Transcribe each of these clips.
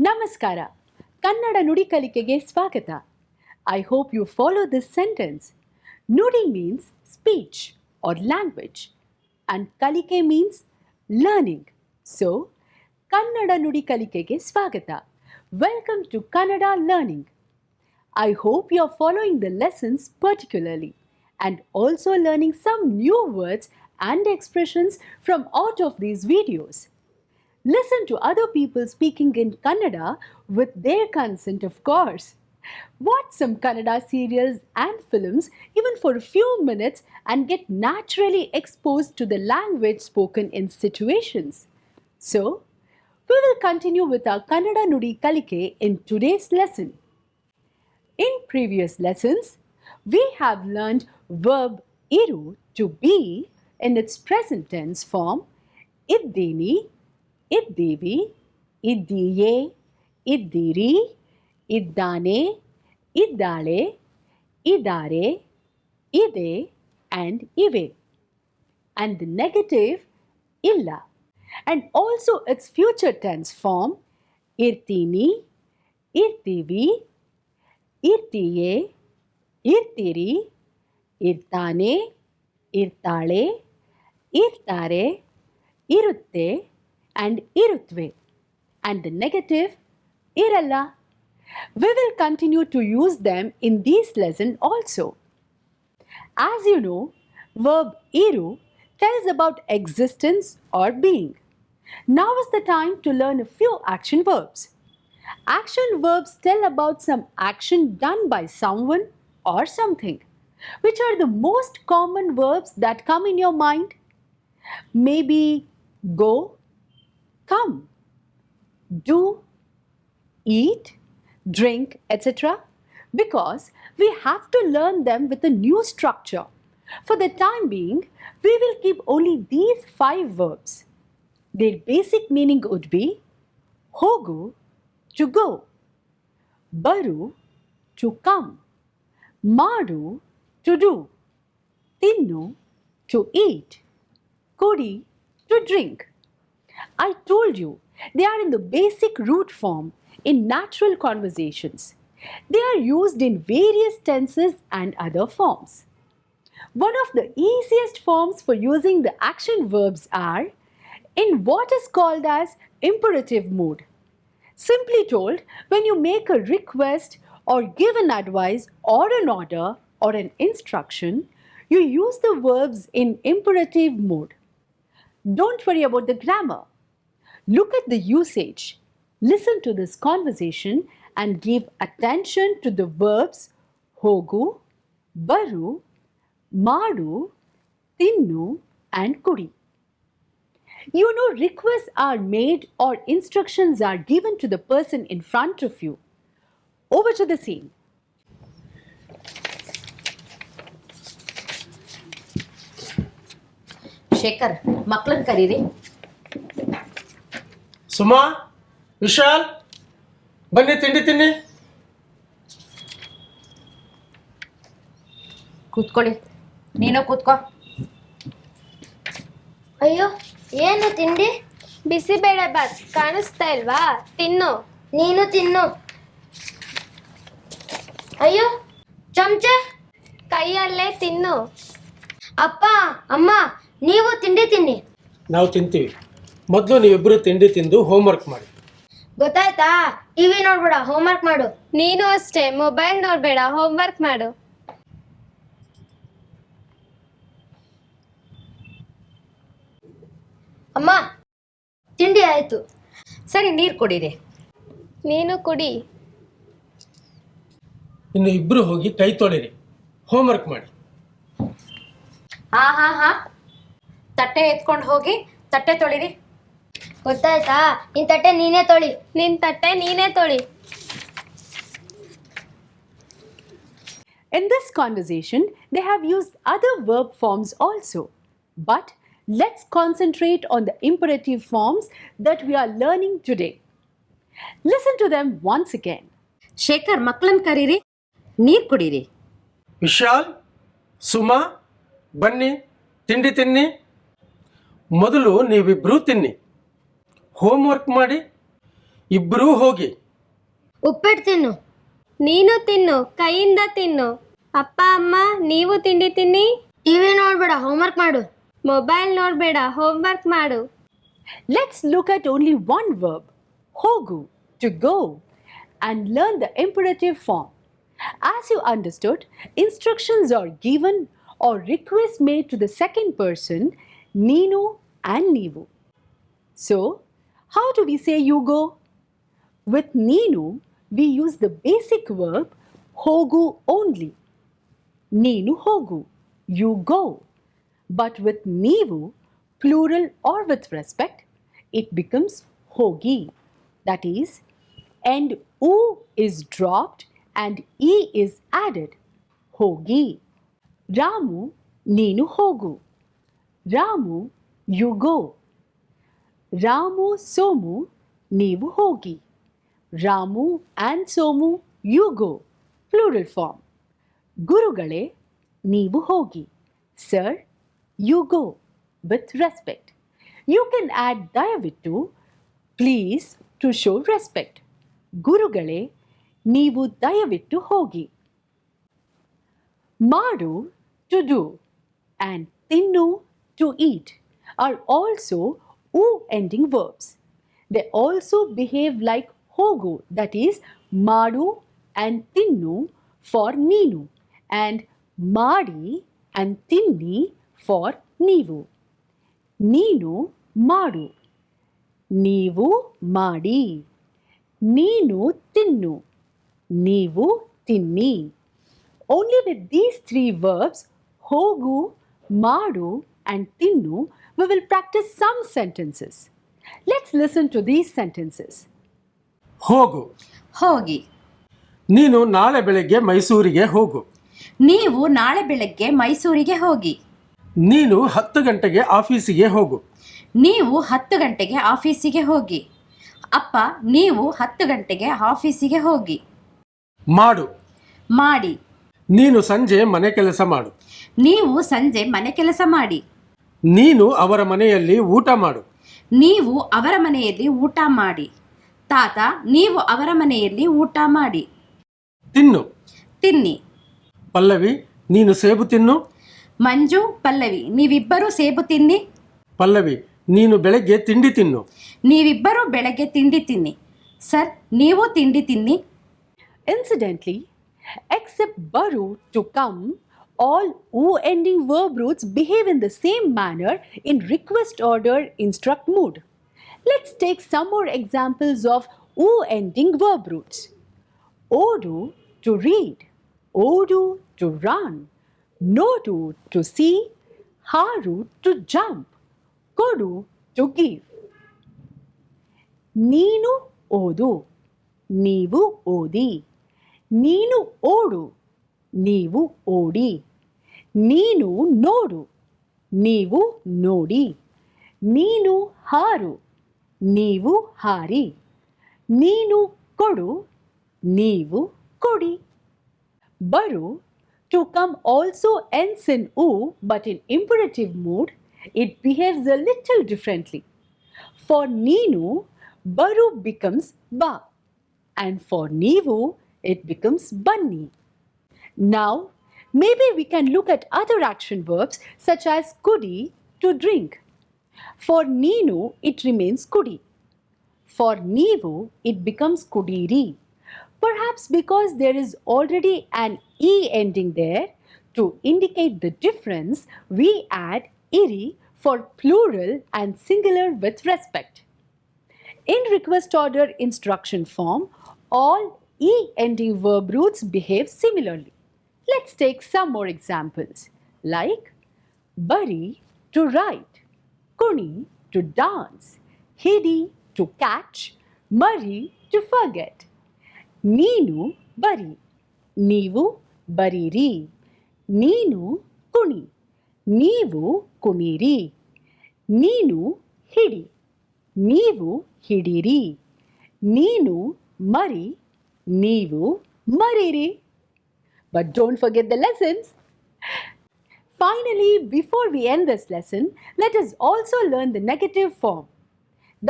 ನಮಸ್ಕಾರ. ಕನ್ನಡ ನುಡಿ ಕಲಿಕೆಗೆ ಸ್ವಾಗತ. I hope you follow this sentence. Nudi means speech or language and kalike means learning. So, Kannada ನುಡಿ ಕಲಿಕೆಗೆ ಸ್ವಾಗತ. Welcome to Kannada Learning. I hope you are following the lessons particularly and also learning some new words and expressions from out of these videos. Listen to other people speaking in Kannada with their consent, of course. Watch some Kannada serials and films even for a few minutes and get naturally exposed to the language spoken in situations. So, we will continue with our Kannada Nudi Kalike in today's lesson. In previous lessons, we have learned verb iru to be in its present tense form iddini, ಇದ್ದೀವಿ, ಇದ್ದೀಯೇ, ಇದ್ದೀರಿ, ಇದ್ದಾನೆ, ಇದ್ದಾಳೆ, ಇದ್ದಾರೆ, ಇದೆ, and ಇವೆ. And the negative ಇಲ್ಲ. And also its future tense form ಇರ್ತೀನಿ, ಇರ್ತೀವಿ, ಇರ್ತೀಯೇ, ಇರ್ತೀರಿ, ಇರ್ತಾನೆ, ಇರ್ತಾಳೆ, ಇರ್ತಾರೆ, ಇರುತ್ತೆ, and irutve, and the negative iralla. We will continue to use them in this lesson also. As you know, verb iru tells about existence or being. Now is the time to learn a few action verbs. Action verbs tell about some action done by someone or something. Which are the most common verbs that come in your mind? Maybe go, come, do, eat, drink, etc. Because we have to learn them with a new structure. For the time being, we will keep only these 5 verbs. Their basic meaning would be hogu, to go, baru, to come, maaDu, to do, tinnu, to eat, kudi, to drink. I told you, they are in the basic root form in natural conversations. They are used in various tenses and other forms. One of the easiest forms for using the action verbs are in what is called as imperative mode. Simply told, when you make a request or give an advice or an order or an instruction, you use the verbs in imperative mode. Don't worry about the grammar. Look at the usage. Listen to this conversation and give attention to the verbs hogu, baru, maaDu, tinnu, and kudi. You know, requests are made or instructions are given to the person in front of you. Over to the scene. Shekhar, ಮಕ್ಕಳನ್ನ ಕರೀರಿ. ಸುಮಾ, ವಿಶಾಲ್, ಬನ್ನಿ ತಿಂಡಿ ತಿನ್ನಿ. ಕೂತ್ಕೊಳ್ಳಿ. ನೀನು ಕೂತ್ಕೋ. ಅಯ್ಯೋ, ಏನು ತಿಂಡಿ? ಬಿಸಿಬೇಳೆ ಬಾತ್ ಕಾಣಿಸ್ತಾ ಇಲ್ವಾ? ತಿನ್ನು. ನೀನು ತಿನ್ನು. ಅಯ್ಯೋ, ಚಮಚ ಕೈಯಲ್ಲೇ ತಿನ್ನು. ಅಪ್ಪ, ಅಮ್ಮ, ನೀವು ತಿಂಡಿ ತಿನ್ನಿ. ನಾವು ತಿಂತೀವಿ. ಮೊದಲು ನೀವಿಬ್ಬರು ತಿಂಡಿ ತಿಂದು ಹೋಮ್ವರ್ಕ್ ಮಾಡಿ. ಗೊತ್ತಾಯ್ತಾ? ಟಿವಿ ನೋಡ್ಬೇಡ, ಹೋಮ್ವರ್ಕ್ ಮಾಡು. ನೀನು ಅಷ್ಟೇ, ಮೊಬೈಲ್ ನೋಡ್ಬೇಡ, ಹೋಮ್ವರ್ಕ್ ಮಾಡು. ಅಮ್ಮ, ತಿಂಡಿ ಆಯ್ತು. ಸರಿ, ನೀರು ಕುಡೀರಿ. ನೀನು ಕುಡಿ. ಇನ್ನು ಇಬ್ಬರು ಹೋಗಿ ಕೈ ತೊಳಿರಿ, ಹೋಮ್ವರ್ಕ್ ಮಾಡಿ. ಹಾ, ತಟ್ಟೆ ಎತ್ಕೊಂಡು ಹೋಗಿ ತಟ್ಟೆ ತೊಳಿರಿ. ಗೊತ್ತಾಯ್ತಾ? ನಿನ್ ತಟ್ಟೆ ನೀನೇ ತೊಳಿ. ನಿನ್ ತಟ್ಟೆ ನೀನೇ ತೊಳಿ. In this conversation, they have used other verb forms also. But let's concentrate on the imperative forms that we are learning today. Listen to them once again. Shekhar, ಮಕ್ಕಳನ್ನ ಕರೀರಿ, ನೀರು ಕುಡೀರಿ. ವಿಶಾಲ್, ಸುಮಾ, ಬನ್ನಿ ತಿಂಡಿ ತಿನ್ನಿ. ಮೊದಲು ನೀವಿಬ್ಬರೂ ತಿನ್ನಿ. ಹೋಮ್ವರ್ಕ್ ಮಾಡಿ. ಇಬ್ಬರೂ ಹೋಗಿ. ಉಪ್ಪಿಟ್ಟು ತಿನ್ನು. ನೀನು ತಿನ್ನು, ಕೈಯಿಂದ ತಿನ್ನು. ಅಪ್ಪ ಅಮ್ಮ ನೀವು ತಿಂಡಿ ತಿನ್ನಿ. ಟಿವಿ ನೋಡ್ಬೇಡ, ಹೋಮ್ವರ್ಕ್ ಮಾಡು. ಮೊಬೈಲ್ ನೋಡ್ಬೇಡ, ಹೋಮ್ವರ್ಕ್ ಮಾಡು. Let's look at only one verb, hogu, to go, and learn the imperative form. As you understood, instructions are given or requests made to the second person, Neenu and Neevu. So, how do we say you go? With Neenu, we use the basic verb hogu only. Neenu hogu, you go. But with Neevu, plural or with respect, it becomes hogi. That is, end u is dropped and e is added. Hogi. Ramu, Neenu hogu. Ramu, you go. Ramu, Somu, Neevu hogi. Ramu and Somu, you go. Plural form. Gurugale, Neevu hogi. Sir, you go. With respect. You can add dayavittu, please, to show respect. Gurugale, neevu dayavittu hogi. Maadu, to do, and tinnu, to eat, are also u ending verbs. They also behave like hogu, that is, maadu and tinnu for neenu, and maadi and tinni for neevu. ನೀನು ಮಾಡು, ನೀವು ಮಾಡಿ. ನೀನು ತಿನ್ನು, ನೀವು ತಿನ್ನಿ. Only with these three verbs, hogu, maadu, and tinnu, we will practice some sentences. Let's listen to these sentences. ಹೋಗು. ಹೋಗಿ. ನೀನು ನಾಳೆ ಬೆಳಗ್ಗೆ ಮೈಸೂರಿಗೆ ಹೋಗು. ನೀವು ನಾಳೆ ಬೆಳಗ್ಗೆ ಮೈಸೂರಿಗೆ ಹೋಗಿ. ನೀನು 10 ಗಂಟೆಗೆ ಆಫೀಸಿಗೆ ಹೋಗು. ನೀವು 10 ಗಂಟೆಗೆ ಆಫೀಸಿಗೆ ಹೋಗಿ. ಅಪ್ಪ, ನೀವು 10 ಗಂಟೆಗೆ ಆಫೀಸಿಗೆ ಹೋಗಿ. ಮಾಡು. ಮಾಡಿ. ನೀನು ಸಂಜೆ ಮನೆ ಕೆಲಸ ಮಾಡು. ನೀವು ಸಂಜೆ ಮನೆ ಕೆಲಸ ಮಾಡಿ. ನೀನು ಅವರ ಮನೆಯಲ್ಲಿ ಊಟ ಮಾಡು. ನೀವು ಅವರ ಮನೆಯಲ್ಲಿ ಊಟ ಮಾಡಿ. ತಾತ, ನೀವು ಅವರ ಮನೆಯಲ್ಲಿ ಊಟ ಮಾಡಿ. ತಿನ್ನು. ತಿನ್ನಿ. ಪಲ್ಲವಿ, ನೀನು ಸೇಬು ತಿನ್ನು. ಮಂಜು, ಪಲ್ಲವಿ, ನೀವಿಬ್ಬರೂ ಸೇಬು ತಿನ್ನಿ. ಪಲ್ಲವಿ, ನೀನು ಬೆಳಗ್ಗೆ ತಿಂಡಿ ತಿನ್ನು. ನೀವಿಬ್ಬರೂ ಬೆಳಗ್ಗೆ ತಿಂಡಿ ತಿನ್ನಿ. ಸರ್, ನೀವು ತಿಂಡಿ ತಿನ್ನಿ. Incidentally, except baru, to come, all u ending verb roots behave in the same manner in request order instruct mood. Let's take some more examples of u ending verb roots. Odu, to read. Odu, to run. Nodu, to see. Haru, to jump. Kodu, to give. Neenu odu, neevu odi. ನೀನು ಓಡು, ನೀವು ಓಡಿ. ನೀನು ನೋಡು, ನೀವು ನೋಡಿ. ನೀನು ಹಾರು, ನೀವು ಹಾರಿ. ನೀನು ಕೊಡು, ನೀವು ಕೊಡಿ. ಬರು, to come also ends in u, but in imperative mood, it behaves a little differently. For neenu, baru becomes ba, and for neevu, it becomes bunny. Now, maybe we can look at other action verbs such as kudi, to drink. For neenu, it remains kudi. For neevu, it becomes kudiri. Perhaps because there is already an e ending there, to indicate the difference, we add iri for plural and singular with respect. In request order instruction form, all e ending verb roots behave similarly. Let's take some more examples like bari, to write. Kuni, to dance. Hidi, to catch. Mari, to forget. Neenu bari, neevu bariri. Neenu kuni, neevu kuniri. Neenu hidi, neevu hidiri. Neenu mari, neevu mariri. But don't forget the lessons. Finally, before we end this lesson, let us also learn the negative form.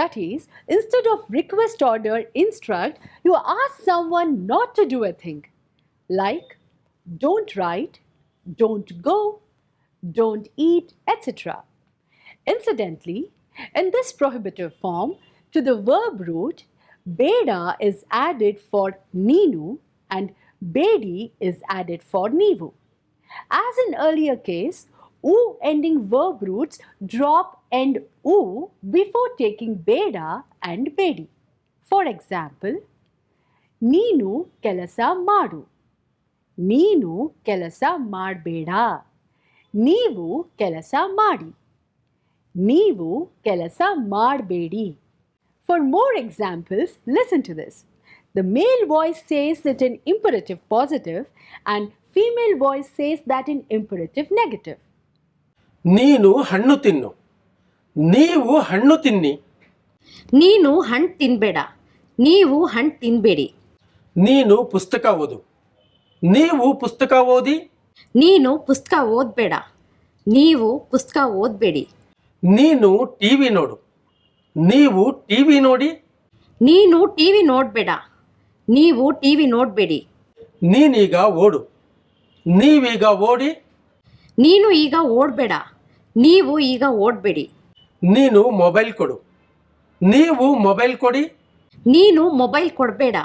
That is, instead of request, order, instruct, you ask someone not to do a thing. Like, don't write, don't go, don't eat, etc. Incidentally, in this prohibitive form, to the verb root, beda is added for neenu and bedi is added for neevu. As in earlier case, u ending verb roots drop end u before taking beda and bedi. For example, ನೀನು ಕೆಲಸ ಮಾಡು, ನೀನು ಕೆಲಸ ಮಾಡಬೇಡ, ನೀವು ಕೆಲಸ ಮಾಡಿ, ನೀವು ಕೆಲಸ ಮಾಡಬೇಡಿ. For more examples, listen to this. The male voice says it in imperative positive and female voice says that in imperative negative. ನೀನು ಹಣ್ಣು ತಿನ್ನು, ನೀವು ಹಣ್ಣು ತಿನ್ನಿ. ನೀನು ಹಣ್ಣು ತಿನ್ಬೇಡ, ನೀವು ಹಣ್ಣು ತಿನ್ಬೇಡಿ. ನೀನು ಪುಸ್ತಕ ಓದು, ನೀವು ಪುಸ್ತಕ ಓದಿ. ನೀನು ಪುಸ್ತಕ ಓದಬೇಡ, ನೀವು ಪುಸ್ತಕ ಓದಬೇಡಿ. ನೀನು ಟಿವಿ ನೋಡು, ನೀವು ಟಿವಿ ನೋಡಿ. ನೀನು ಟಿವಿ ನೋಡಬೇಡ, ನೀವು ಟಿವಿ ನೋಡಬೇಡಿ. ನೀನೀಗ ಓಡು, ನೀವೀಗ ಓಡಿ. ನೀನು ಈಗ ಓಡಬೇಡ, ನೀವು ಈಗ ಓಡಬೇಡಿ. ನೀನು ಮೊಬೈಲ್ ಕೊಡು, ನೀವು ಮೊಬೈಲ್ ಕೊಡಿ. ನೀನು ಮೊಬೈಲ್ ಕೊಡಬೇಡ,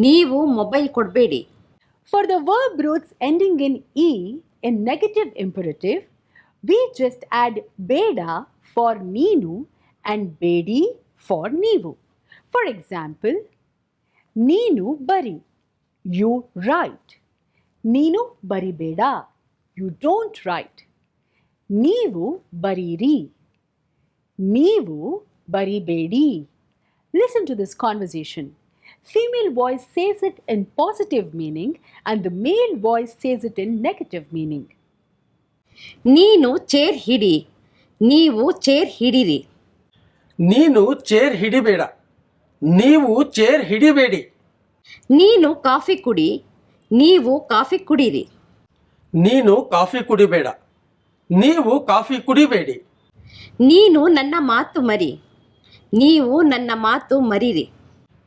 ನೀವು ಮೊಬೈಲ್ ಕೊಡಬೇಡಿ. For the verb roots ending in e in negative imperative, we just add beda for neenu and bedi for neevu. For example, neenu bari, you write. Neenu baribeda, you don't write. Neevu bariri, neevu baribedi. Listen to this conversation. Female voice says it in positive meaning and the male voice says it in negative meaning. ನೀನು chair ಹಿಡಿ, ನೀವು chair ಹಿಡಿರಿ. ನೀನು chair ಹಿಡಿಬೇಡ, ನೀವು chair ಹಿಡಿಬೇಡಿ. ನೀನು coffee ಕುಡಿ, ನೀವು coffee ಕುಡೀರಿ. ನೀನು ಕಾಫಿ ಕುಡಿಬೇಡ, ನೀವು ಕಾಫಿ ಕುಡಿಬೇಡಿ. ನೀನು ನನ್ನ ಮಾತು ಮರಿ, ನೀವು ನನ್ನ ಮಾತು ಮರಿರಿ.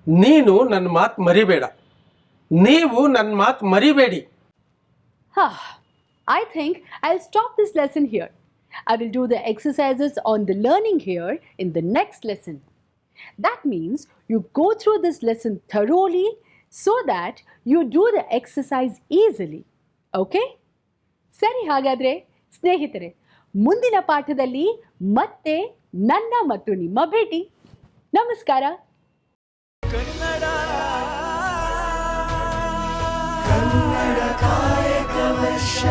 ನೀನು ನನ್ನ ಮಾತು ಮರಿಬೇಡ, ನೀವು ನನ್ನ ಮಾತು ಮರಿಬೇಡಿ. I think I'll stop this lesson here. I will do the exercises on the learning here in the next lesson. That means you go through this lesson thoroughly so that you do the exercise easily. Okay? ಸರಿ, ಹಾಗಾದ್ರೆ ಸ್ನೇಹಿತರೆ, ಮುಂದಿನ ಪಾಠದಲ್ಲಿ ಮತ್ತೆ ನನ್ನ ಮತ್ತು ನಿಮ್ಮ ಭೇಟಿ. ನಮಸ್ಕಾರ. ಕನ್ನಡ ಕಾಯಕ ವರ್ಷ.